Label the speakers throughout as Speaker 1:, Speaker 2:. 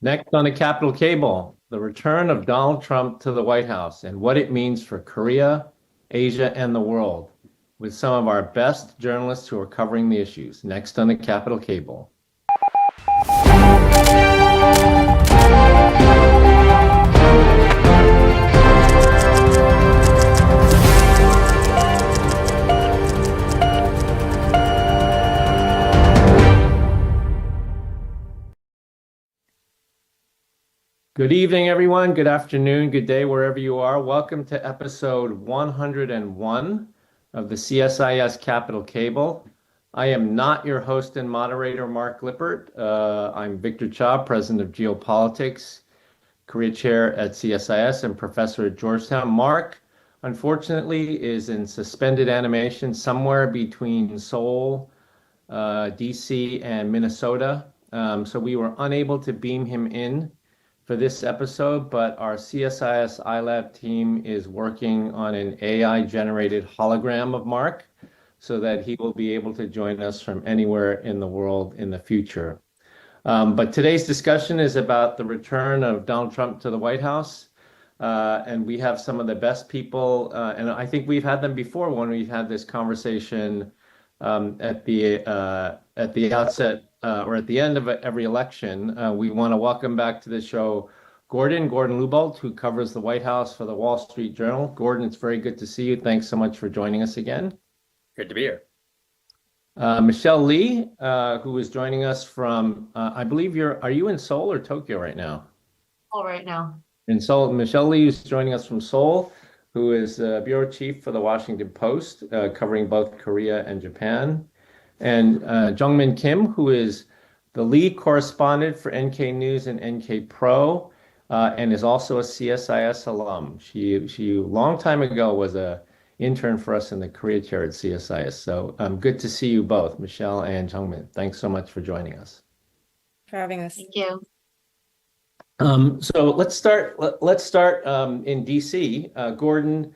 Speaker 1: Next on the Capitol Cable, the return of Donald Trump to the White House and what it means for Korea, Asia, and the world, with some of our best journalists who are covering the issues. Next on the Capitol Cable. Good evening, everyone. Good afternoon, good day, wherever you are. Welcome to episode 101 of the CSIS Capital Cable. I am not your host and moderator, Mark Lippert. I'm Victor Cha, President of Geopolitics, Korea Chair at CSIS, and Professor at Georgetown. Mark, unfortunately, is in suspended animation somewhere between Seoul, D.C., and Minnesota. So we were unable to beam him in for this episode, but our CSIS iLab team is working on an AI-generated hologram of Mark so that he will be able to join us from anywhere in the world in the future. But today's discussion is about the return of Donald Trump to the White House. And we have some of the best people, and I think we've had them before when we've had this conversation at the outset or at the end of every election. We want to welcome back to the show Gordon Lubolt, who covers the White House for the Wall Street Journal. Gordon, it's very good to see you. Thanks so much for joining us again.
Speaker 2: Good to be here.
Speaker 1: Michelle Lee, who is joining us from, I believe are you in Seoul or Tokyo right now?
Speaker 3: All right now.
Speaker 1: In Seoul. Michelle Lee is joining us from Seoul, who is bureau chief for the Washington Post, covering both Korea and Japan. And Jeongmin Kim, who is the lead correspondent for NK News and NK Pro, and is also a CSIS alum. She long time ago was a intern for us in the Korea Chair at CSIS. So good to see you both, Michelle and Jeongmin. Thanks so much for joining us.
Speaker 4: For having us.
Speaker 3: Thank you.
Speaker 1: So let's start in DC. Gordon,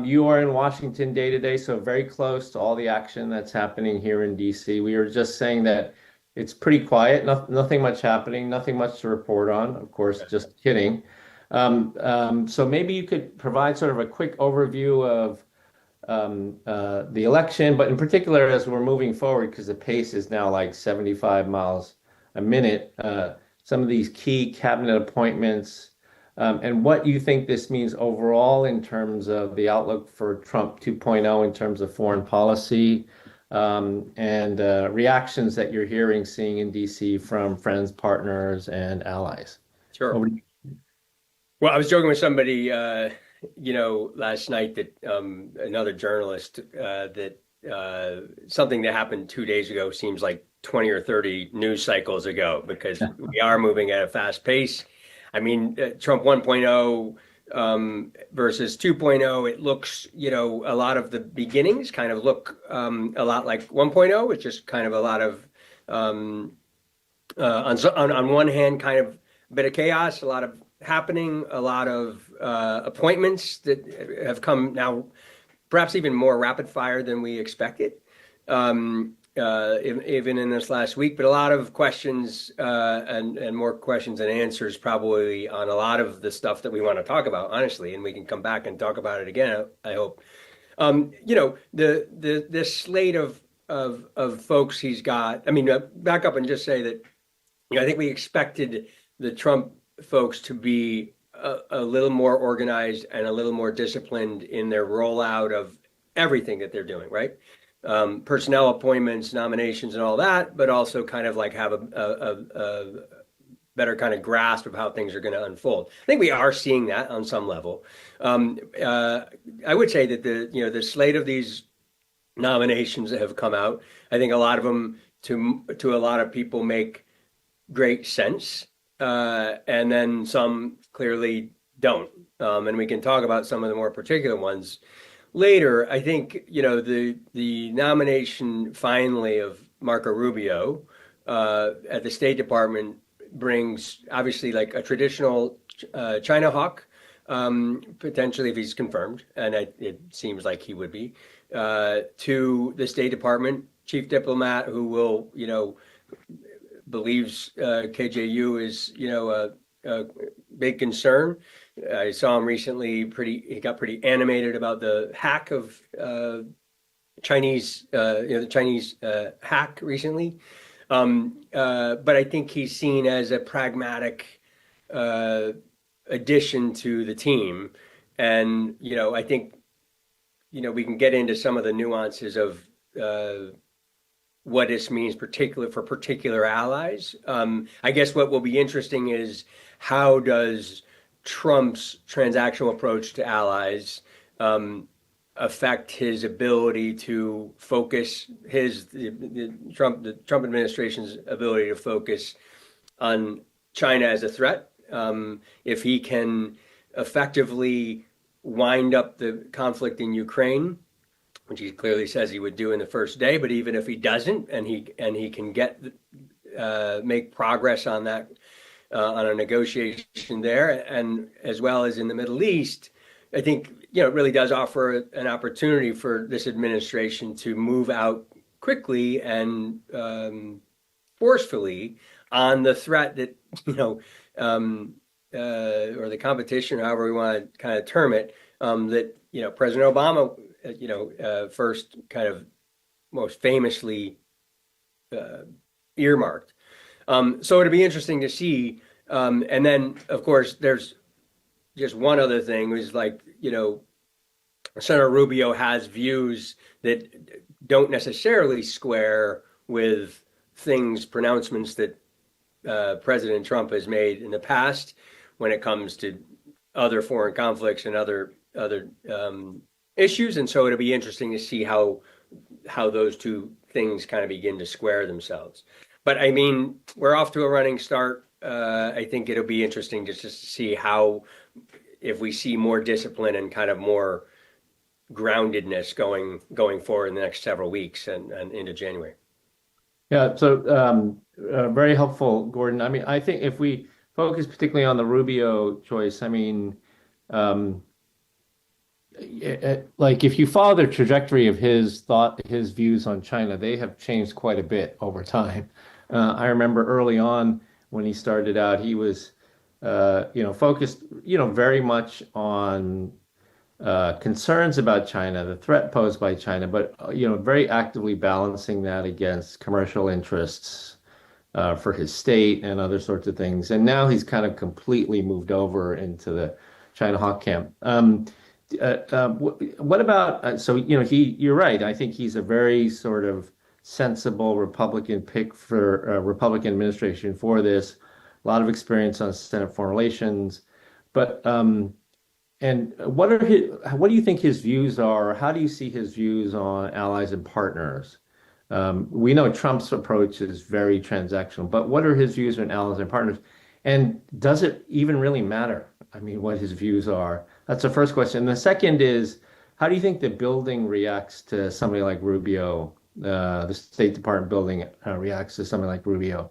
Speaker 1: you are in Washington day to day, so very close to all the action that's happening here in DC. We were just saying that it's pretty quiet, nothing much happening, nothing much to report on. Of course, just kidding. So maybe you could provide sort of a quick overview of the election, but in particular, as we're moving forward, because the pace is now like 75 miles a minute, some of these key cabinet appointments, and what you think this means overall in terms of the outlook for Trump 2.0 in terms of foreign policy, and reactions that you're hearing, seeing in DC from friends, partners, and allies.
Speaker 2: Sure. Well, I was joking with somebody, last night that another journalist that something that happened 2 days ago seems like 20 or 30 news cycles ago, because we are moving at a fast pace. I mean, Trump 1.0 versus 2.0, it looks, a lot of the beginnings kind of look a lot like 1.0. It's just kind of a lot of, on one hand, kind of a bit of chaos, a lot of happening, a lot of appointments that have come now, perhaps even more rapid fire than we expected. Even in this last week, but a lot of questions and more questions and answers probably on a lot of the stuff that we want to talk about, honestly, and we can come back and talk about it again, I hope. The slate of folks he's got. I mean, back up and just say that I think we expected the Trump folks to be a little more organized and a little more disciplined in their rollout of everything that they're doing, right? Personnel appointments, nominations, and all that, but also kind of like have a better kind of grasp of how things are going to unfold. I think we are seeing that on some level. I would say that the slate of these nominations that have come out, I think a lot of them to a lot of people make great sense, and then some clearly don't. And we can talk about some of the more particular ones later. I think, the nomination finally of Marco Rubio at the State Department brings obviously like a traditional China hawk, potentially if he's confirmed, and it seems like he would be, to the State Department chief diplomat who will, believes KJU is, a big concern. I saw him recently. He got pretty animated about the hack of Chinese, the Chinese hack recently. But I think he's seen as a pragmatic addition to the team, and I think we can get into some of the nuances of what this means for particular allies. I guess what will be interesting is how does Trump's transactional approach to allies affect his ability to focus the Trump administration's ability to focus on China as a threat. If he can effectively wind up the conflict in Ukraine, which he clearly says he would do in the first day, but even if he doesn't, and he can make progress on that, on a negotiation there, and as well as in the Middle East, I think it really does offer an opportunity for this administration to move out quickly and forcefully on the threat that or the competition, however we want to kind of term it, that President Obama first kind of most famously earmarked. So it'll be interesting to see. And then, of course, there's just one other thing is Senator Rubio has views that don't necessarily square with pronouncements that President Trump has made in the past when it comes to other foreign conflicts and other issues. And so it'll be interesting to see how those two things kind of begin to square themselves. But I mean, we're off to a running start. I think it'll be interesting just to see if we see more discipline and kind of more groundedness going forward in the next several weeks and into January.
Speaker 1: Yeah, so very helpful, Gordon. I mean, I think if we focus particularly on the Rubio choice, I mean, if you follow the trajectory of his views on China, they have changed quite a bit over time. I remember early on when he started out, he was, focused, very much on concerns about China, the threat posed by China, but very actively balancing that against commercial interests for his state and other sorts of things. And now he's kind of completely moved over into the China hawk camp. What about you're right. I think he's a very sort of sensible Republican pick for a Republican administration for this. A lot of experience on Senate Foreign Relations, but and what do you think his views are? How do you see his views on allies and partners? We know Trump's approach is very transactional, but what are his views on allies and partners? And does it even really matter? I mean, what his views are? That's the first question. The second is, how do you think the building reacts to somebody like Rubio? The State Department building reacts to somebody like Rubio.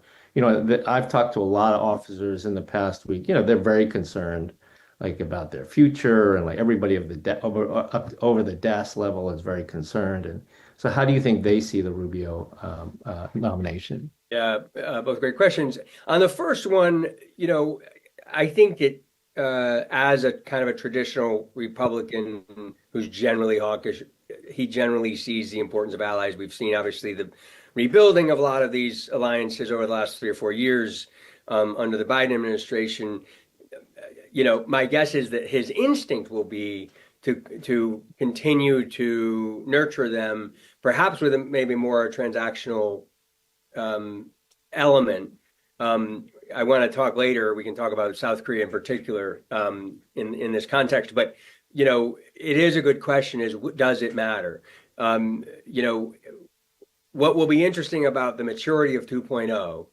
Speaker 1: I've talked to a lot of officers in the past week. They're very concerned, about their future, and everybody over the DAS level is very concerned. And so, how do you think they see the Rubio nomination?
Speaker 2: Yeah, both great questions. On the first one, I think that as a kind of a traditional Republican who's generally hawkish, he generally sees the importance of allies. We've seen, obviously, the rebuilding of a lot of these alliances over the last 3 or 4 years under the Biden administration. My guess is that his instinct will be to continue to nurture them, perhaps with maybe more transactional element. I want to talk later. We can talk about South Korea in particular in this context. But it is a good question: does it matter? What will be interesting about the maturity of 2.0,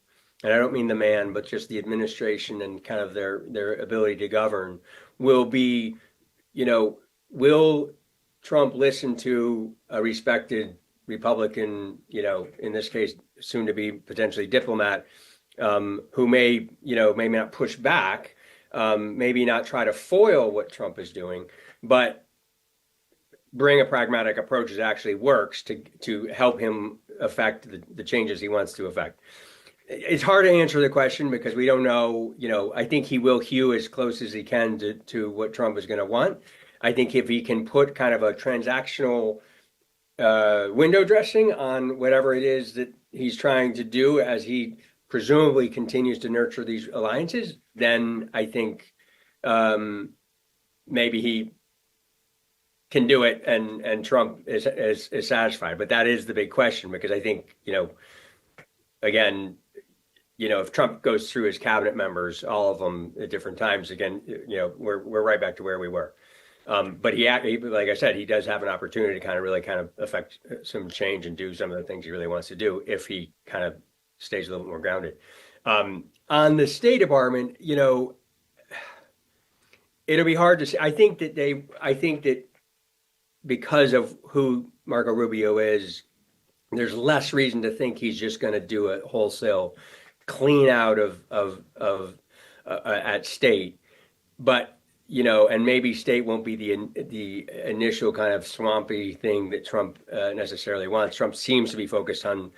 Speaker 2: and I don't mean the man, but just the administration and kind of their ability to govern, will be, will Trump listen to a respected Republican, in this case, soon to be potentially diplomat, who may not push back, maybe not try to foil what Trump is doing, but bring a pragmatic approach that actually works to help him affect the changes he wants to affect. It's hard to answer the question because we don't know. I think he will hew as close as he can to what Trump is going to want. I think if he can put kind of a transactional window dressing on whatever it is that he's trying to do as he presumably continues to nurture these alliances, then I think maybe he can do it and Trump is satisfied. But that is the big question because I think, again, if Trump goes through his cabinet members, all of them at different times, again, we're right back to where we were. But he, like I said, he does have an opportunity to kind of affect some change and do some of the things he really wants to do if he kind of stays a little bit more grounded. On the State Department, it'll be hard to say. I think that because of who Marco Rubio is, there's less reason to think he's just going to do a wholesale clean out of at State, but and maybe State won't be the initial kind of swampy thing that Trump necessarily wants. Trump seems to be focused on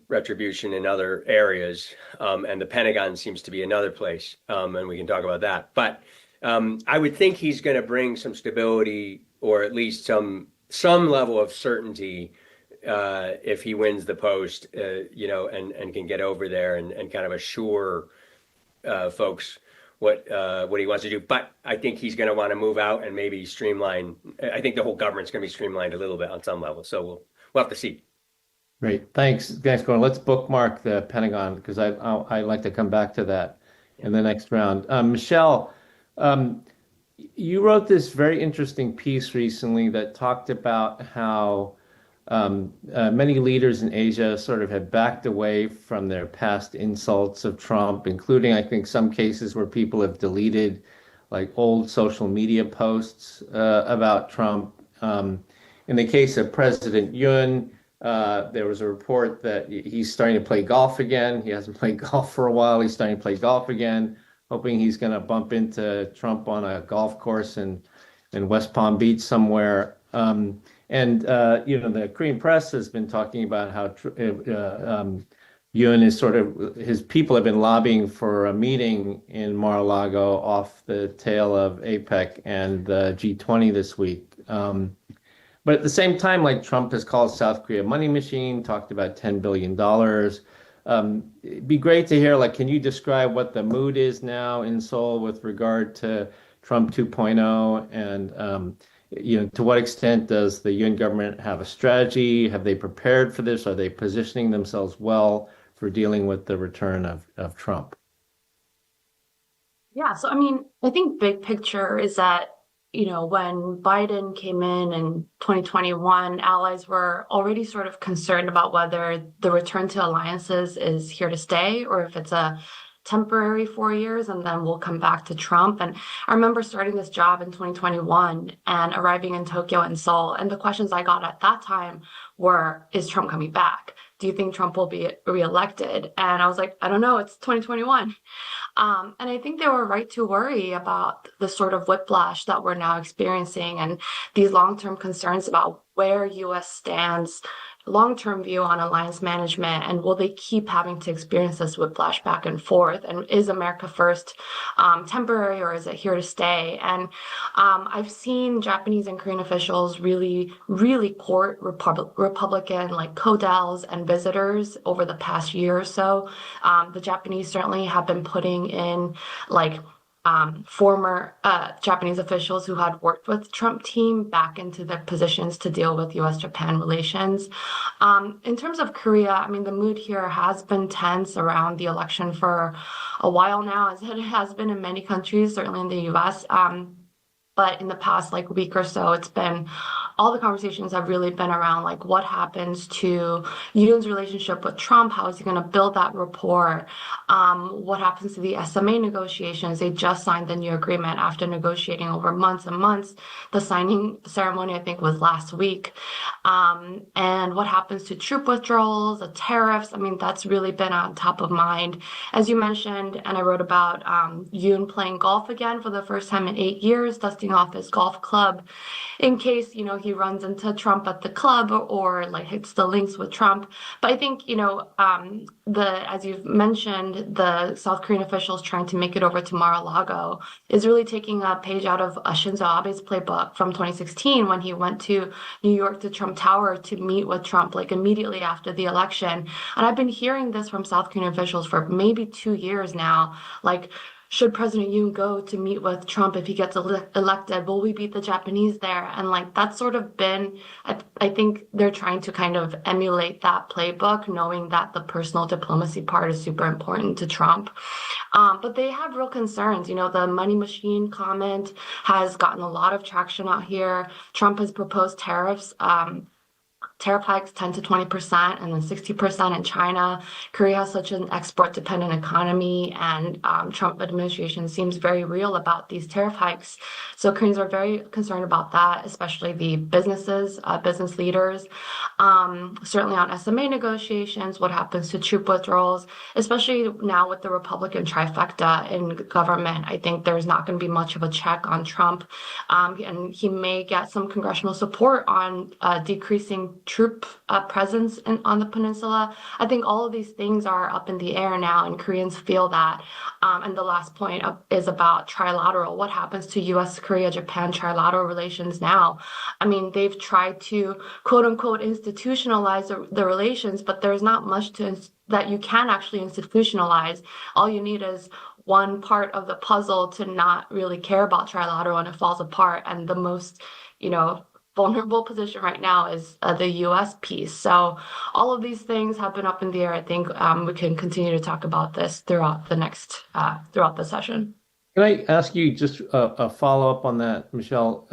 Speaker 2: retribution in other areas, and the Pentagon seems to be another place, and we can talk about that. But I would think he's going to bring some stability or at least some level of certainty if he wins the post, and can get over there and kind of assure folks what he wants to do. But I think he's going to want to move out and maybe streamline. I think the whole government's going to be streamlined a little bit on some level. So we'll have to see.
Speaker 1: Great. Thanks, Gordon. Let's bookmark the Pentagon because I like to come back to that in the next round. Michelle, you wrote this very interesting piece recently that talked about how many leaders in Asia sort of have backed away from their past insults of Trump, including, I think, some cases where people have deleted like old social media posts about Trump. In the case of President Yoon, there was a report that he's starting to play golf again. He hasn't played golf for a while. He's starting to play golf again, hoping he's going to bump into Trump on a golf course in West Palm Beach somewhere. The Korean press has been talking about how Yoon is his people have been lobbying for a meeting in Mar-a-Lago off the tail of APEC and the G20 this week. But at the same time, like Trump has called South Korea a money machine, talked about $10 billion. It'd be great to hear, can you describe what the mood is now in Seoul with regard to Trump 2.0 and to what extent does the Yoon government have a strategy? Have they prepared for this? Are they positioning themselves well for dealing with the return of Trump?
Speaker 3: Yeah, so I think big picture is that, when Biden came in 2021, allies were already sort of concerned about whether the return to alliances is here to stay or if it's a temporary 4 years and then we'll come back to Trump. And I remember starting this job in 2021 and arriving in Tokyo and Seoul. And the questions I got at that time were, is Trump coming back? Do you think Trump will be reelected? And I was like, I don't know, it's 2021. And I think they were right to worry about the sort of whiplash that we're now experiencing and these long-term concerns about where U.S. stands, long-term view on alliance management, and will they keep having to experience this whiplash back and forth? And is America First temporary or is it here to stay? And I've seen Japanese and Korean officials really, really court Republican co-dels and visitors over the past year or so. The Japanese certainly have been putting in former Japanese officials who had worked with the Trump team back into their positions to deal with U.S.-Japan relations. In terms of Korea, the mood here has been tense around the election for a while now, as it has been in many countries, certainly in the U.S. But in the past week or so, it's been all the conversations have really been around what happens to Yoon's relationship with Trump. How is he going to build that rapport? What happens to the SMA negotiations? They just signed the new agreement after negotiating over months and months. The signing ceremony, I think, was last week. And what happens to troop withdrawals, the tariffs? That's really been on top of mind. As you mentioned, and I wrote about Yoon playing golf again for the first time in 8 years, dusting off his golf club in case, he he runs into Trump at the club or like hits the links with Trump. But I think, as you've mentioned, the South Korean officials trying to make it over to Mar-a-Lago is really taking a page out of Shinzo Abe's playbook from 2016 when he went to New York to Trump Tower to meet with Trump like immediately after the election. And I've been hearing this from South Korean officials for maybe 2 years now, like, should President Yoon go to meet with Trump if he gets elected? Will we beat the Japanese there? And like that's sort of been, I think they're trying to kind of emulate that playbook, knowing that the personal diplomacy part is super important to Trump. But they have real concerns. The money machine comment has gotten a lot of traction out here. Trump has proposed tariff hikes 10 to 20% and then 60% in China. Korea has such an export-dependent economy, and Trump administration seems very real about these tariff hikes. So Koreans are very concerned about that, especially the businesses, business leaders. Certainly on SMA negotiations, what happens to troop withdrawals, especially now with the Republican trifecta in government. I think there's not going to be much of a check on Trump, and he may get some congressional support on decreasing troop presence on the peninsula. I think all of these things are up in the air now, and Koreans feel that. And the last point is about trilateral. What happens to U.S., Korea, Japan trilateral relations now? I mean, they've tried to quote unquote institutionalize the relations, but there's not much that you can actually institutionalize. All you need is one part of the puzzle to not really care about trilateral, and it falls apart. And the most, vulnerable position right now is the U.S. piece. So all of these things have been up in the air. I think we can continue to talk about this throughout the session.
Speaker 1: Can I ask you just a follow-up on that, Michelle?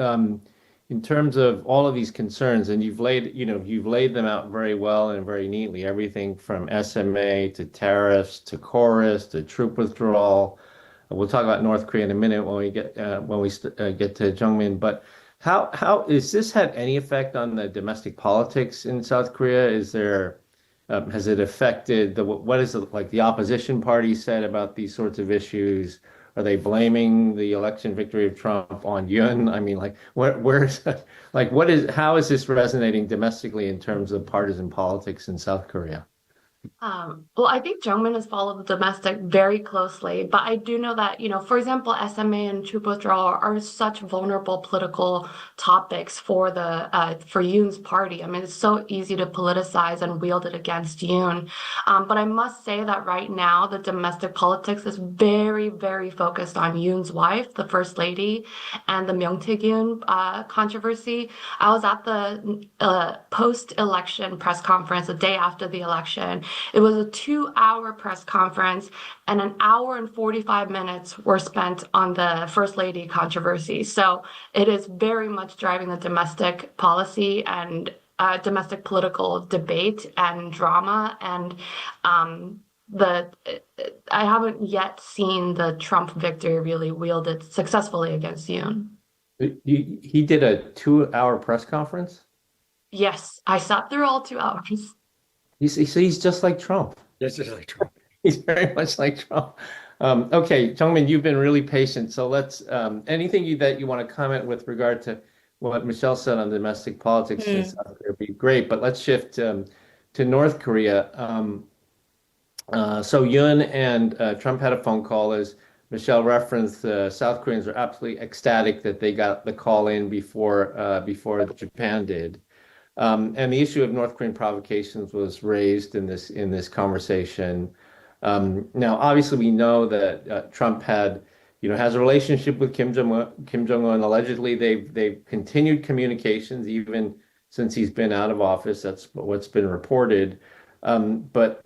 Speaker 1: In terms of all of these concerns, and you've laid them out very well and very neatly, everything from SMA to tariffs to chorus to troop withdrawal. We'll talk about North Korea in a minute when we get to Jeongmin, but how is this had any effect on the domestic politics in South Korea? Has it affected what is it like the opposition party said about these sorts of issues? Are they blaming the election victory of Trump on Yoon? I mean, like, how is this resonating domestically in terms of partisan politics in South Korea?
Speaker 3: Well, I think Jeongmin has followed the domestic very closely, but I do know that, for example, SMA and troop withdrawal are such vulnerable political topics for Yoon's party. I mean, it's so easy to politicize and wield it against Yoon. But I must say that right now, the domestic politics is very, very focused on Yoon's wife, the first lady, and the Myung-tae-gyun controversy. I was at the post-election press conference the day after the election. It was a 2-hour press conference, and an hour and 45 minutes were spent on the First Lady controversy. So it is very much driving the domestic policy and domestic political debate and drama. And I haven't yet seen the Trump victory really wielded successfully against Yoon.
Speaker 1: He did a 2-hour press conference?
Speaker 3: Yes, I sat through all 2 hours.
Speaker 1: He's just like Trump.
Speaker 2: That's just like Trump.
Speaker 1: He's very much like Trump. Okay, Jeongmin, you've been really patient. So let's anything that you want to comment with regard to what Michelle said on domestic politics in South Korea would be great. But let's shift to North Korea. So Yoon and Trump had a phone call, as Michelle referenced. South Koreans are absolutely ecstatic that they got the call in before Japan did. And the issue of North Korean provocations was raised in this conversation. Now, obviously, we know that Trump has a relationship with Kim Jong-un. Allegedly, they've continued communications even since he's been out of office. That's what's been reported. But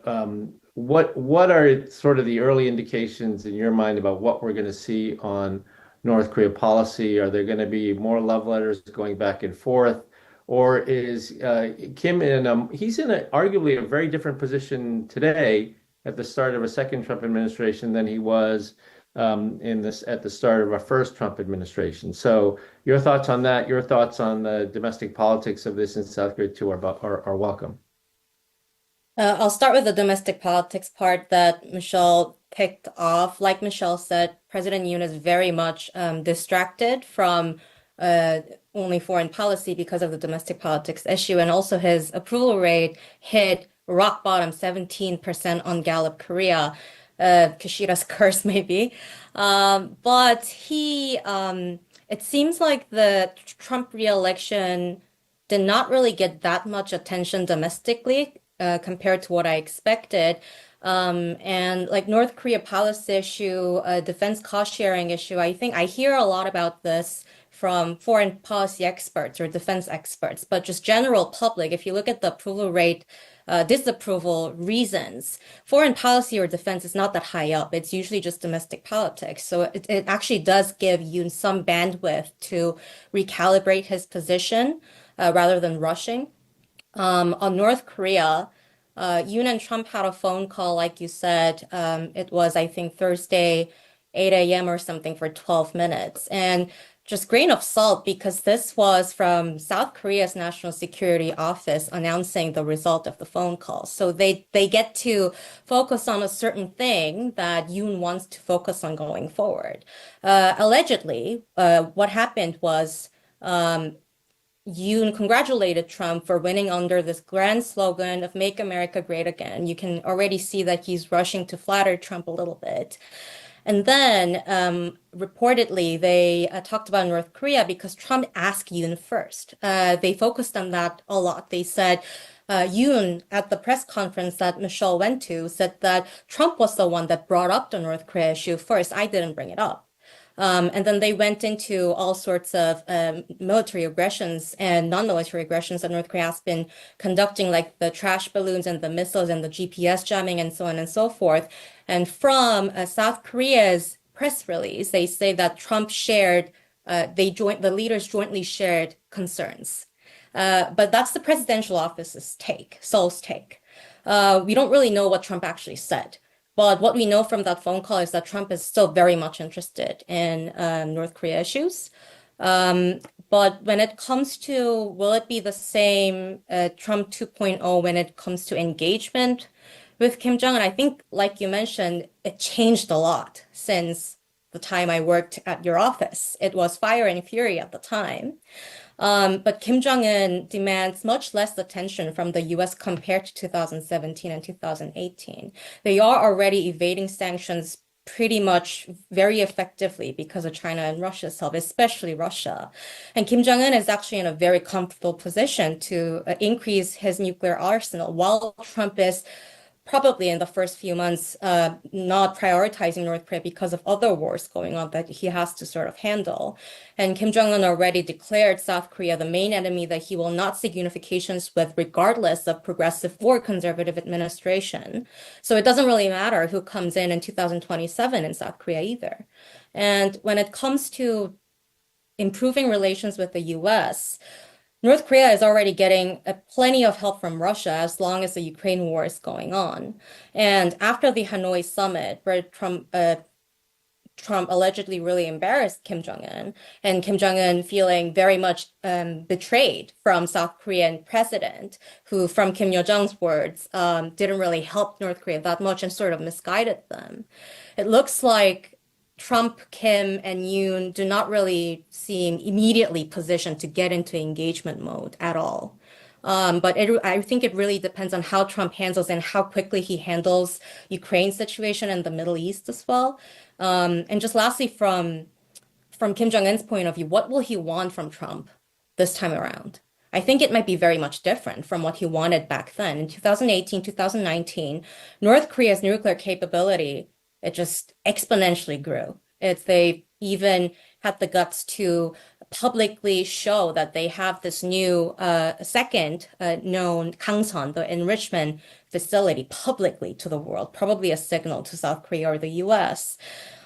Speaker 1: what are sort of the early indications in your mind about what we're going to see on North Korea policy? Are there going to be more love letters going back and forth? Or is Kim he's in arguably a very different position today at the start of a second Trump administration than he was at the start of a first Trump administration. So your thoughts on that, your thoughts on the domestic politics of this in South Korea too are welcome.
Speaker 4: I'll start with the domestic politics part that Michelle picked off. Like Michelle said, President Yoon is very much distracted from only foreign policy because of the domestic politics issue, and also his approval rate hit rock bottom 17% on Gallup Korea. Kishida's curse, maybe. But it seems like the Trump re-election did not really get that much attention domestically compared to what I expected. And like North Korea policy issue, defense cost sharing issue, I think I hear a lot about this from foreign policy experts or defense experts, but just general public, if you look at the approval rate, disapproval reasons, foreign policy or defense is not that high up. It's usually just domestic politics. So it actually does give Yoon some bandwidth to recalibrate his position rather than rushing. On North Korea, Yoon and Trump had a phone call, like you said. It was, I think, Thursday, 8 a.m. or something for 12 minutes. And just grain of salt, because this was from South Korea's National Security Office announcing the result of the phone call. So they get to focus on a certain thing that Yoon wants to focus on going forward. Allegedly, what happened was Yoon congratulated Trump for winning under this grand slogan of Make America Great Again. You can already see that he's rushing to flatter Trump a little bit. And then reportedly, they talked about North Korea because Trump asked Yoon first. They focused on that a lot. They said, Yoon, at the press conference that Michelle went to, said that Trump was the one that brought up the North Korea issue first. I didn't bring it up. And then they went into all sorts of military aggressions and non-military aggressions that North Korea has been conducting, like the trash balloons and the missiles and the GPS jamming and so on and so forth. And from South Korea's press release, they say that Trump shared, the leaders jointly shared concerns. But that's the presidential office's take, Seoul's take. We don't really know what Trump actually said. But what we know from that phone call is that Trump is still very much interested in North Korea issues. But when it comes to, will it be the same Trump 2.0 when it comes to engagement with Kim Jong-un? I think, like you mentioned, it changed a lot since the time I worked at your office. It was fire and fury at the time. But Kim Jong-un demands much less attention from the US compared to 2017 and 2018. They are already evading sanctions pretty much very effectively because of China and Russia's help, especially Russia. And Kim Jong-un is actually in a very comfortable position to increase his nuclear arsenal while Trump is probably in the first few months not prioritizing North Korea because of other wars going on that he has to sort of handle. And Kim Jong-un already declared South Korea the main enemy that he will not seek unifications with regardless of progressive or conservative administration. So it doesn't really matter who comes in 2027 in South Korea either. And when it comes to improving relations with the US, North Korea is already getting plenty of help from Russia as long as the Ukraine war is going on. And after the Hanoi summit, where Trump allegedly really embarrassed Kim Jong-un, and Kim Jong-un feeling very much betrayed from South Korean president, who, from Kim Yo-jong's words, didn't really help North Korea that much and sort of misguided them. It looks like Trump, Kim, and Yoon do not really seem immediately positioned to get into engagement mode at all. But I think it really depends on how Trump handles and how quickly he handles Ukraine's situation and the Middle East as well. And just lastly, from Kim Jong-un's point of view, what will he want from Trump this time around? I think it might be very much different from what he wanted back then. In 2018, 2019, North Korea's nuclear capability, it just exponentially grew. They even had the guts to publicly show that they have this new second known Kangsan, the enrichment facility, publicly to the world, probably a signal to South Korea or the US.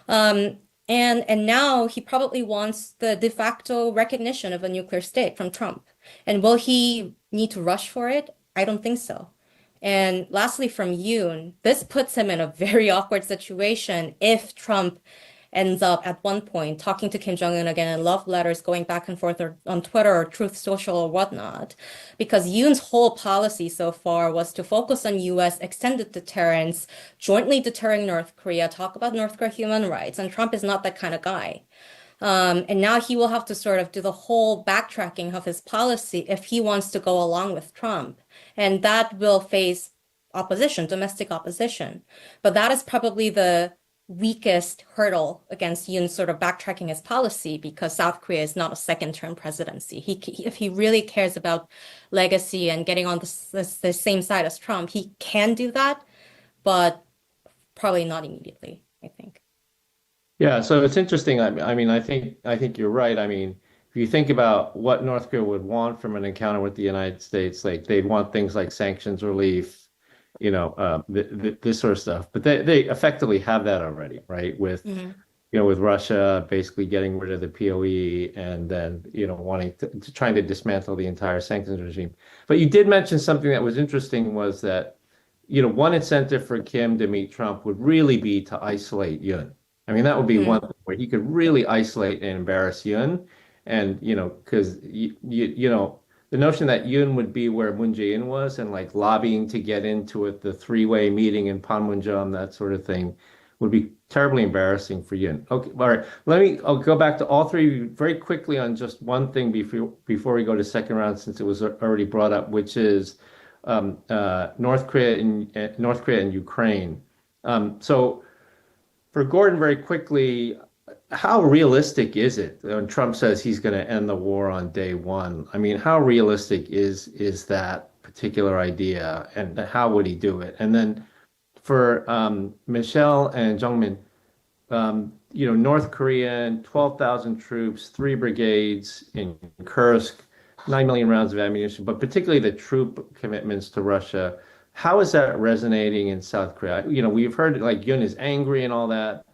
Speaker 4: And now he probably wants the de facto recognition of a nuclear state from Trump. And will he need to rush for it? I don't think so. And lastly, from Yoon, this puts him in a very awkward situation if Trump ends up at one point talking to Kim Jong-un again in love letters, going back and forth on Twitter or Truth Social or whatnot. Because Yoon's whole policy so far was to focus on US extended deterrence, jointly deterring North Korea, talk about North Korea human rights, and Trump is not that kind of guy. And now he will have to sort of do the whole backtracking of his policy if he wants to go along with Trump. And that will face opposition, domestic opposition. But that is probably the weakest hurdle against Yoon sort of backtracking his policy because South Korea is not a second-term presidency. If he really cares about legacy and getting on the same side as Trump, he can do that, but probably not immediately, I think.
Speaker 1: Yeah, so it's interesting. I mean, I think you're right. I mean, if you think about what North Korea would want from an encounter with the United States, like they'd want things like sanctions relief, this sort of stuff. But they effectively have that already, right? With with Russia basically getting rid of the POE and then wanting to trying to dismantle the entire sanctions regime. But you did mention something that was interesting was that one incentive for Kim to meet Trump would really be to isolate Yoon. I mean, that would be one thing where he could really isolate and embarrass Yoon. And, because, the notion that Yoon would be where Moon Jae-in was and like lobbying to get into it, the three-way meeting in Panmunjom, that sort of thing, would be terribly embarrassing for Yoon. Okay, all right. I'll go back to all three of you very quickly on just one thing before we go to second round, since it was already brought up, which is North Korea and Ukraine. So for Gordon, very quickly, how realistic is it when Trump says he's going to end the war on day one? I mean, how realistic is that particular idea, and how would he do it? And then for Michelle and Jeongmin, North Korean, 12,000 troops, 3 brigades in Kursk, 9 million rounds of ammunition, but particularly the troop commitments to Russia. How is that resonating in South Korea? We've heard like Yoon is angry and all that,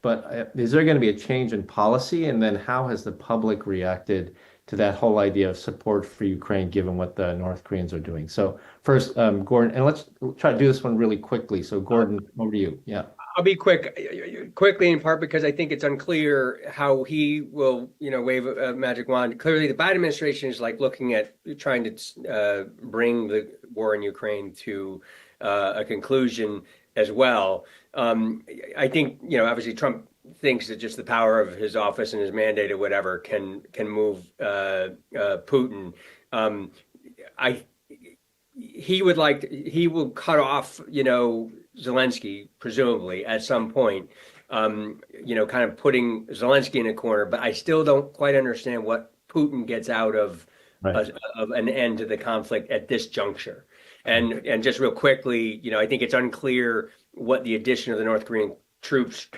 Speaker 1: but is there going to be a change in policy? And then how has the public reacted to that whole idea of support for Ukraine, given what the North Koreans are doing? So first, Gordon, and let's try to do this one really quickly. So Gordon, over to you. Yeah.
Speaker 2: I'll be quickly in part because I think it's unclear how he will, wave a magic wand. Clearly, the Biden administration is like looking at trying to bring the war in Ukraine to a conclusion as well. I think, obviously Trump thinks that just the power of his office and his mandate or whatever can move Putin. He will cut off, Zelensky, presumably at some point, kind of putting Zelensky in a corner. But I still don't quite understand what Putin gets out of an end to the conflict at this juncture. And just real quickly, I think it's unclear what the addition of the North Korean troops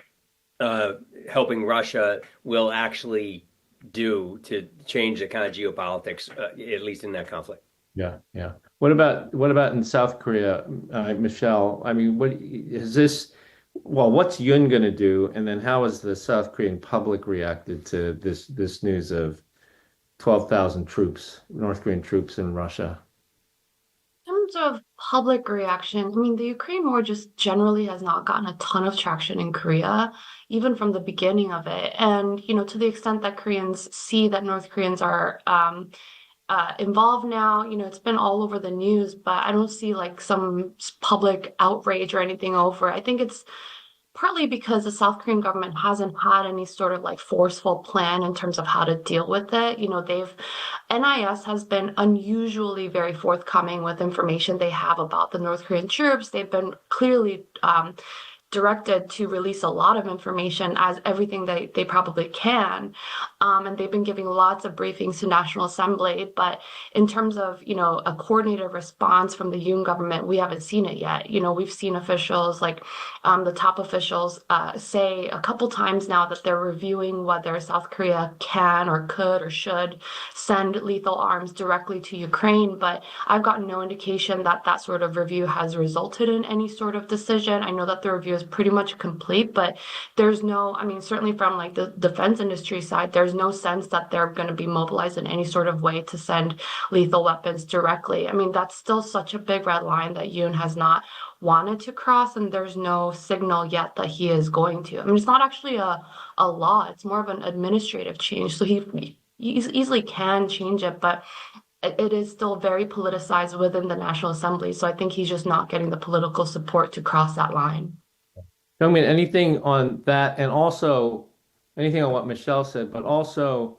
Speaker 2: helping Russia will actually do to change the kind of geopolitics, at least in that conflict.
Speaker 1: Yeah, yeah. What about in South Korea, Michelle? I mean, what's Yoon going to do, and then how has the South Korean public reacted to this news of 12,000 troops, North Korean troops in Russia?
Speaker 3: In terms of public reaction, I mean, the Ukraine war just generally has not gotten a ton of traction in Korea, even from the beginning of it. And, to the extent that Koreans see that North Koreans are involved now, it's been all over the news, but I don't see like some public outrage or anything over it. I think it's partly because the South Korean government hasn't had any sort of like forceful plan in terms of how to deal with it. NIS has been unusually very forthcoming with information they have about the North Korean troops. They've been clearly directed to release a lot of information as everything they probably can. And they've been giving lots of briefings to National Assembly. But in terms of, a coordinated response from the Yoon government, we haven't seen it yet. We've seen officials like the top officials say a couple times now that they're reviewing whether South Korea can or could or should send lethal arms directly to Ukraine. But I've gotten no indication that that sort of review has resulted in any sort of decision. I know that the review is pretty much complete, but there's no, certainly from like the defense industry side, there's no sense that they're going to be mobilized in any sort of way to send lethal weapons directly. That's still such a big red line that Yoon has not wanted to cross, and there's no signal yet that he is going to. It's not actually a law, it's more of an administrative change. So he easily can change it, but it is still very politicized within the National Assembly. So I think he's just not getting the political support to cross that line.
Speaker 1: Jeongmin, anything on that? And also, anything on what Michelle said, but also,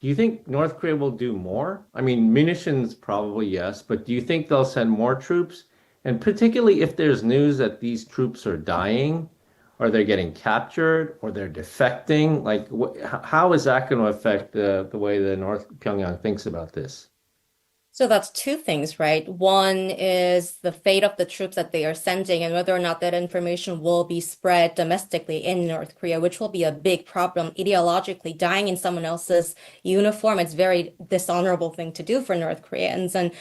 Speaker 1: do you think North Korea will do more? I mean, munitions probably yes, but do you think they'll send more troops? And particularly if there's news that these troops are dying, or they're getting captured, or they're defecting, like how is that going to affect the way the North Pyongyang thinks about this?
Speaker 4: So that's two things, right? One is the fate of the troops that they are sending and whether or not that information will be spread domestically in North Korea, which will be a big problem ideologically. Dying in someone else's uniform, it's a very dishonorable thing to do for North Koreans and,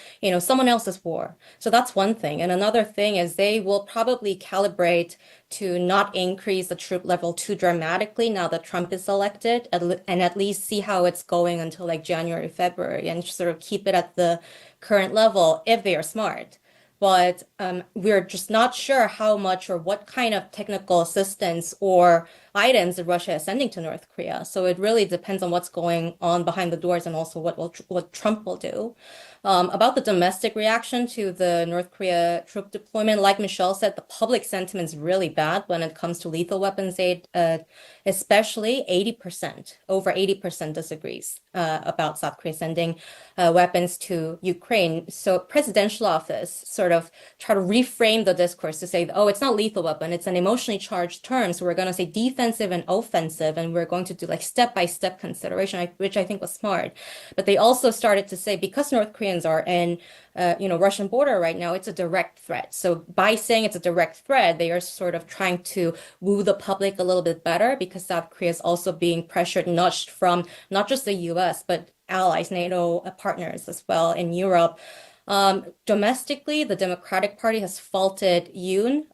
Speaker 4: someone else's war. So that's one thing. And another thing is they will probably calibrate to not increase the troop level too dramatically now that Trump is elected, and at least see how it's going until like January, February, and sort of keep it at the current level if they are smart. But we're just not sure how much or what kind of technical assistance or items that Russia is sending to North Korea. So it really depends on what's going on behind the doors and also what Trump will do. About the domestic reaction to the North Korea troop deployment, like Michelle said, the public sentiment is really bad when it comes to lethal weapons aid, especially 80%, over 80% disagrees about South Korea sending weapons to Ukraine. So presidential office sort of try to reframe the discourse to say, oh, it's not lethal weapon, it's an emotionally charged term. So we're going to say defensive and offensive, and we're going to do like step-by-step consideration, which I think was smart. But they also started to say, because North Koreans are in Russian border right now, it's a direct threat. So by saying it's a direct threat, they are sort of trying to woo the public a little bit better, because South Korea is also being pressured, nudged from not just the US, but allies, NATO partners as well in Europe. Domestically, the Democratic Party has faulted Yoon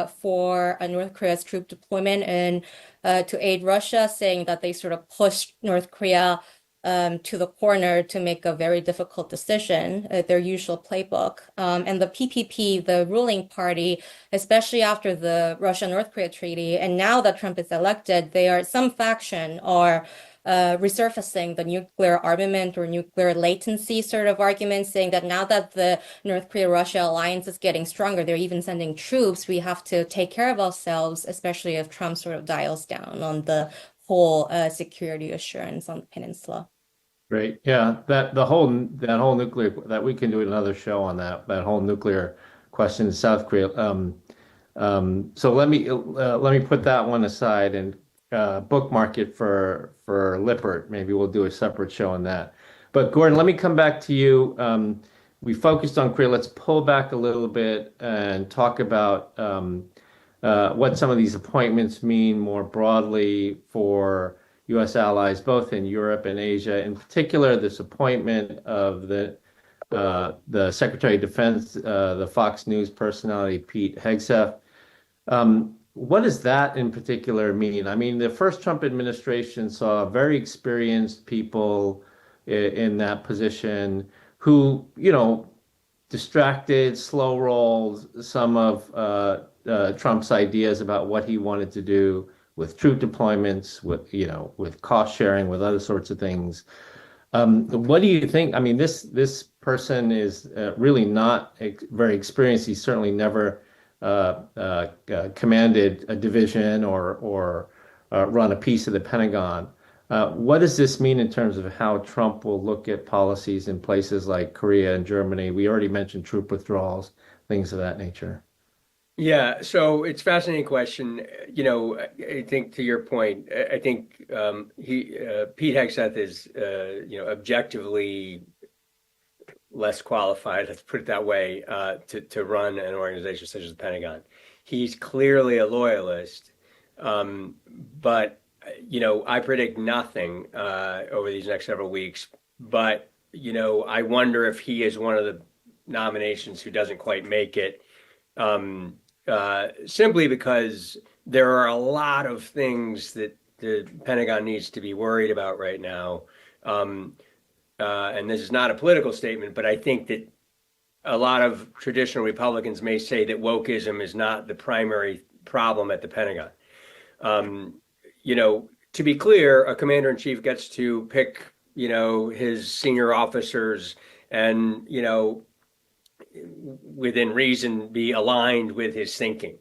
Speaker 4: for North Korea's troop deployment and to aid Russia, saying that they sort of pushed North Korea to the corner to make a very difficult decision, their usual playbook. And the PPP, the ruling party, especially after the Russia-North Korea treaty, and now that Trump is elected, some faction are resurfacing the nuclear armament or nuclear latency sort of argument, saying that now that the North Korea-Russia alliance is getting stronger, they're even sending troops, we have to take care of ourselves, especially if Trump sort of dials down on the whole security assurance on the peninsula.
Speaker 1: Right. Yeah. That whole nuclear that we can do another show on that whole nuclear question in South Korea. So let me put that one aside and bookmark it for Lippert. Maybe we'll do a separate show on that. But Gordon, let me come back to you. We focused on Korea. Let's pull back a little bit and talk about what some of these appointments mean more broadly for U.S. allies, both in Europe and Asia. In particular, this appointment of the Secretary of Defense, the Fox News personality Pete Hegseth. What does that in particular mean? I mean, the first Trump administration saw very experienced people in that position who, distracted, slow rolled some of Trump's ideas about what he wanted to do with troop deployments, with cost sharing, with other sorts of things. What do you think? I mean, this person is really not very experienced. He's certainly never commanded a division or run a piece of the Pentagon. What does this mean in terms of how Trump will look at policies in places like Korea and Germany? We already mentioned troop withdrawals, things of that nature.
Speaker 2: Yeah, so it's a fascinating question. I think to your point, I think Pete Hegseth is objectively less qualified, let's put it that way, to run an organization such as the Pentagon. He's clearly a loyalist, but I predict nothing over these next several weeks. But I wonder if he is one of the nominations who doesn't quite make it. Simply because there are a lot of things that the Pentagon needs to be worried about right now. And this is not a political statement, but I think that a lot of traditional Republicans may say that wokeism is not the primary problem at the Pentagon. To be clear, a commander-in-chief gets to pick, his senior officers and, within reason, be aligned with his thinking.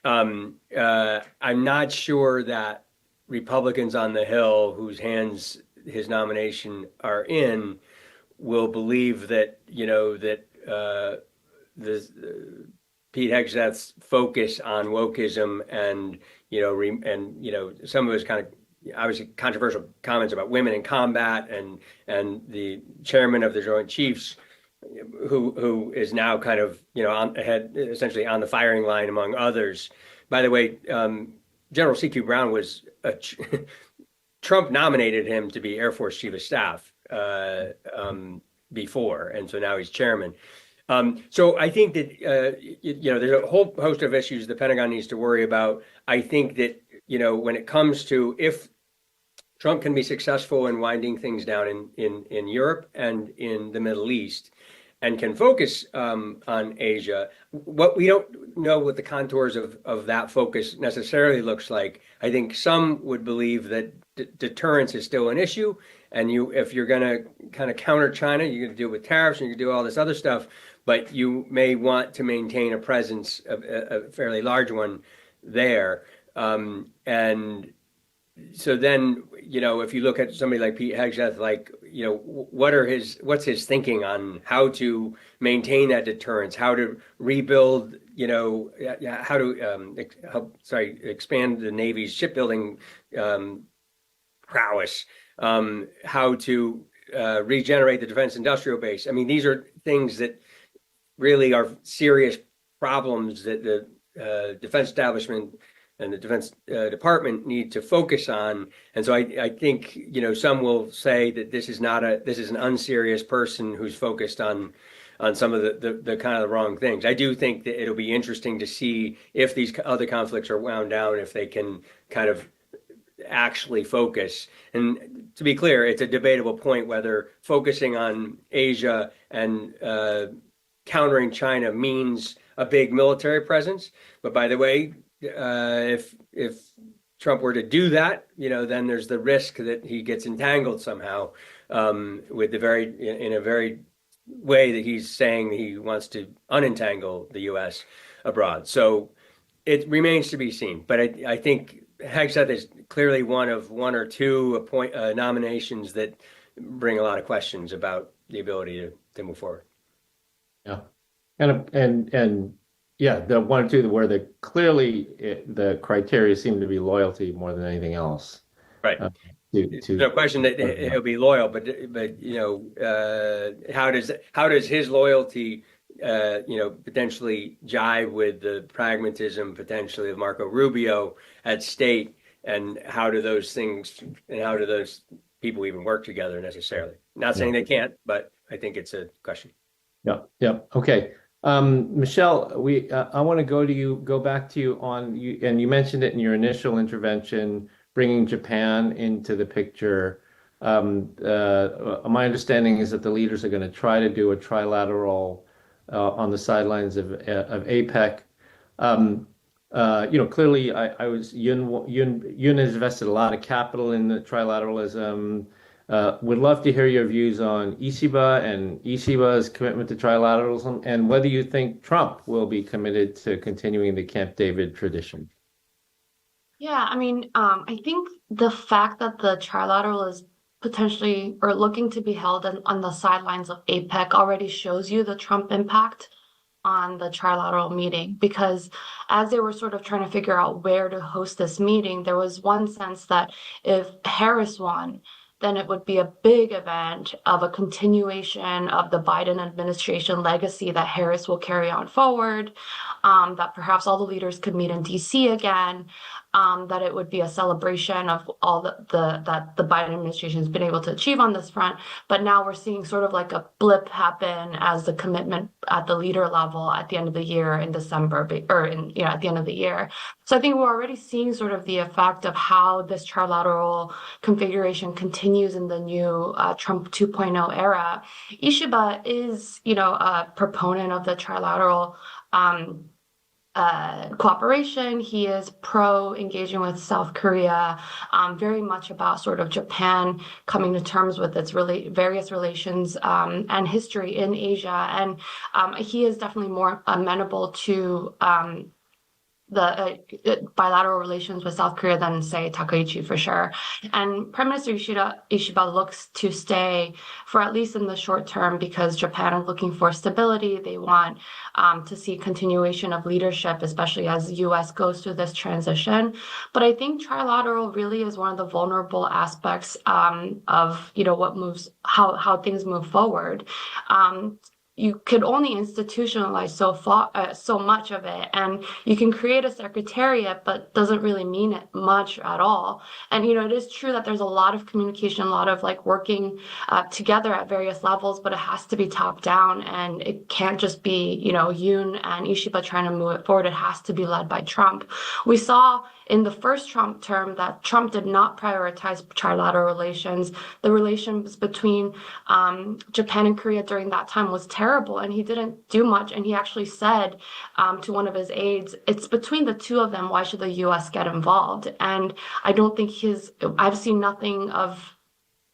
Speaker 2: I'm not sure that Republicans on the Hill, whose hands his nomination are in, will believe that, Pete Hegseth's focus on wokeism and, some of his kind of obviously controversial comments about women in combat and the chairman of the Joint Chiefs, who is now kind of, essentially on the firing line among others. By the way, General C.Q. Brown was Trump nominated him to be Air Force Chief of Staff before, and so now he's chairman. So I think that there's a whole host of issues the Pentagon needs to worry about. I think that when it comes to if Trump can be successful in winding things down in Europe and in the Middle East, and can focus on Asia, what we don't know what the contours of that focus necessarily looks like. I think some would believe that deterrence is still an issue, and if you're going to kind of counter China, you're going to deal with tariffs and you can do all this other stuff, but you may want to maintain a presence, a fairly large one there. And so then, if you look at somebody like Pete Hegseth, what's his thinking on how to maintain that deterrence, how to rebuild, how to expand the Navy's shipbuilding prowess, how to regenerate the defense industrial base. I mean, these are things that really are serious problems that the defense establishment and the Defense Department need to focus on. And so I think, some will say that this is an unserious person who's focused on some of the kind of the wrong things. I do think that it'll be interesting to see if these other conflicts are wound down, if they can kind of actually focus. And to be clear, it's a debatable point whether focusing on Asia and countering China means a big military presence. But by the way, if Trump were to do that, then there's the risk that he gets entangled somehow with in a very way that he's saying he wants to unentangle the U.S. abroad. So it remains to be seen. But I think Hegseth is clearly one or two nominations that bring a lot of questions about the ability to move forward.
Speaker 1: Yeah, and yeah, the one or two where the criteria seem to be loyalty more than anything else.
Speaker 2: Right. No question that he'll be loyal, but how does his loyalty potentially jive with the pragmatism potentially of Marco Rubio at state, and how do those people even work together necessarily? Not saying they can't, but I think it's a question.
Speaker 1: Yeah. Okay. Michelle, I want to go back to you and you mentioned it in your initial intervention, bringing Japan into the picture. My understanding is that the leaders are going to try to do a trilateral on the sidelines of APEC. Clearly, Yoon has invested a lot of capital in the trilateralism. Would love to hear your views on Ishiba and Ishiba's commitment to trilateralism, and whether you think Trump will be committed to continuing the Camp David tradition.
Speaker 3: Yeah, I mean, I think the fact that the trilateral is potentially or looking to be held on the sidelines of APEC already shows you the Trump impact on the trilateral meeting, because as they were sort of trying to figure out where to host this meeting, there was one sense that if Harris won, then it would be a big event of a continuation of the Biden administration legacy that Harris will carry on forward, that perhaps all the leaders could meet in D.C. again, that it would be a celebration of all that the Biden administration has been able to achieve on this front. But now we're seeing sort of like a blip happen as the commitment at the leader level at the end of the year in December, at the end of the year. So I think we're already seeing sort of the effect of how this trilateral configuration continues in the new Trump 2.0 era. Ishiba is, a proponent of the trilateral cooperation. He is pro engaging with South Korea, very much about sort of Japan coming to terms with its various relations and history in Asia. And he is definitely more amenable to bilateral relations with South Korea than, say, Takaichi for sure. And Prime Minister Ishiba looks to stay for at least in the short term because Japan is looking for stability. They want to see continuation of leadership, especially as the U.S. goes through this transition. But I think trilateral really is one of the vulnerable aspects of what moves, how things move forward. You could only institutionalize so much of it, and you can create a secretariat, but doesn't really mean it much at all. And it is true that there's a lot of communication, a lot of like working together at various levels, but it has to be top down, and it can't just be Yoon and Ishiba trying to move it forward. It has to be led by Trump. We saw in the first Trump term that Trump did not prioritize trilateral relations. The relations between Japan and Korea during that time was terrible, and he didn't do much. And he actually said to one of his aides, it's between the two of them. Why should the U.S. get involved? And I don't think I've seen nothing of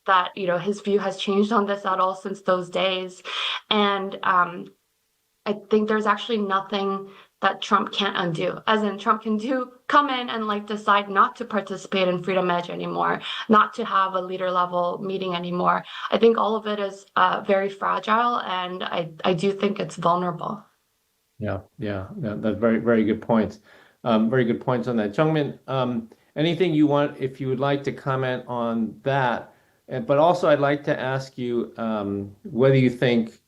Speaker 3: that, his view has changed on this at all since those days. And I think there's actually nothing that Trump can't undo. As in, Trump can come in and like decide not to participate in Freedom Edge anymore, not to have a leader level meeting anymore. I think all of it is very fragile, and I do think it's vulnerable.
Speaker 1: Yeah, that's very, very good points. Very good points on that. Jeongmin, anything if you would like to comment on that, but also I'd like to ask you whether you think,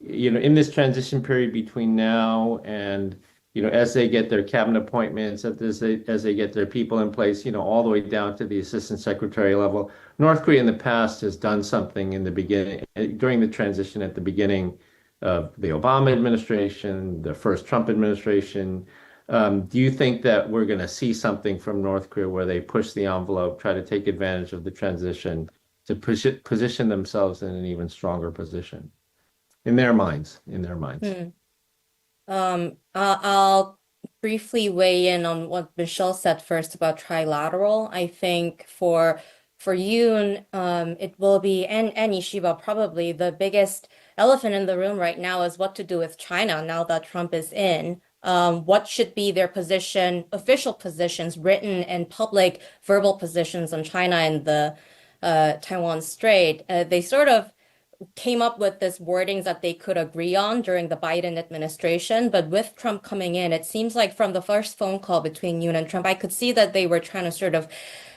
Speaker 1: in this transition period between now and, as they get their cabinet appointments, as they get their people in place, all the way down to the assistant secretary level, North Korea in the past has done something in the beginning, during the transition at the beginning of the Obama administration, the first Trump administration. Do you think that we're going to see something from North Korea where they push the envelope, try to take advantage of the transition to position themselves in an even stronger position? In their minds.
Speaker 4: I'll briefly weigh in on what Michelle said first about trilateral. I think for Yoon, it will be, and Ishiba probably, the biggest elephant in the room right now is what to do with China now that Trump is in. What should be their official positions, written and public verbal positions on China and the Taiwan Strait? They sort of came up with this wordings that they could agree on during the Biden administration. But with Trump coming in, it seems like from the first phone call between Yoon and Trump, I could see that they were trying to sort of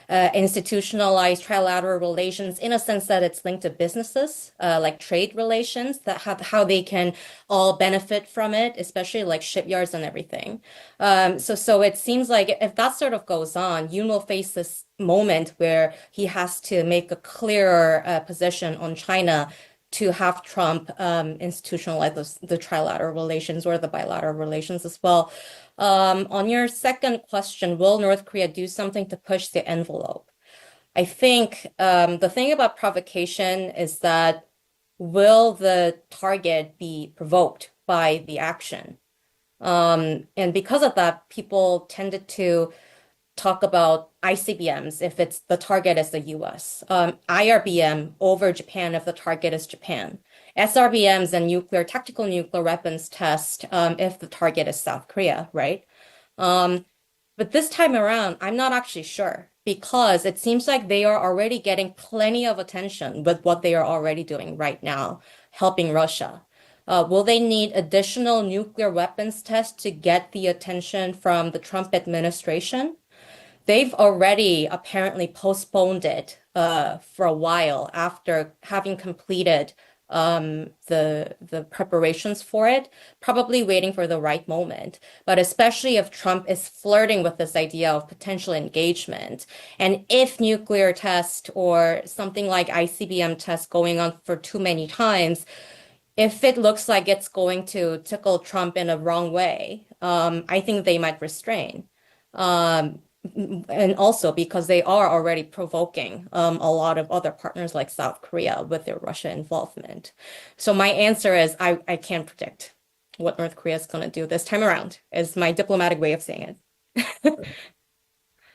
Speaker 4: institutionalize trilateral relations in a sense that it's linked to businesses, like trade relations, that how they can all benefit from it, especially like shipyards and everything. So it seems like if that sort of goes on, Yoon will face this moment where he has to make a clearer position on China to have Trump institutionalize the trilateral relations or the bilateral relations as well. On your second question, will North Korea do something to push the envelope? I think the thing about provocation is that will the target be provoked by the action? And because of that, people tended to talk about ICBMs if the target is the US, IRBM over Japan if the target is Japan, SRBMs and tactical nuclear weapons test if the target is South Korea, right? But this time around, I'm not actually sure because it seems like they are already getting plenty of attention with what they are already doing right now, helping Russia. Will they need additional nuclear weapons tests to get the attention from the Trump administration? They've already apparently postponed it for a while after having completed the preparations for it, probably waiting for the right moment. But especially if Trump is flirting with this idea of potential engagement, and if nuclear test or something like ICBM tests going on for too many times, if it looks like it's going to tickle Trump in a wrong way, I think they might restrain. And also because they are already provoking a lot of other partners like South Korea with their Russia involvement. So my answer is I can't predict what North Korea is going to do this time around, is my diplomatic way of saying it.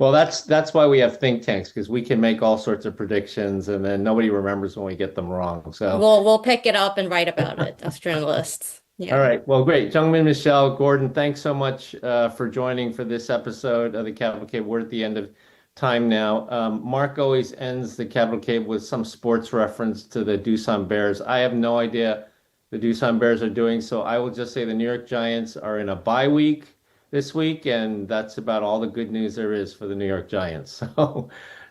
Speaker 1: Well, that's why we have think tanks, because we can make all sorts of predictions and then nobody remembers when we get them wrong. So
Speaker 4: we'll pick it up and write about it as journalists. Yeah.
Speaker 1: All right. Well, great. Jeongmin, Michelle, Gordon, thanks so much for joining for this episode of the Capital Cable. We're at the end of time now. Mark always ends the Capital Cable with some sports reference to the Doosan Bears. I have no idea the Doosan Bears are doing, so I will just say the New York Giants are in a bye week this week, and that's about all the good news there is for the New York Giants.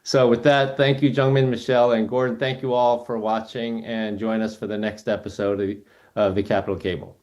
Speaker 1: So with that, thank you, Jeongmin, Michelle, and Gordon. Thank you all for watching, and join us for the next episode of the Capital Cable.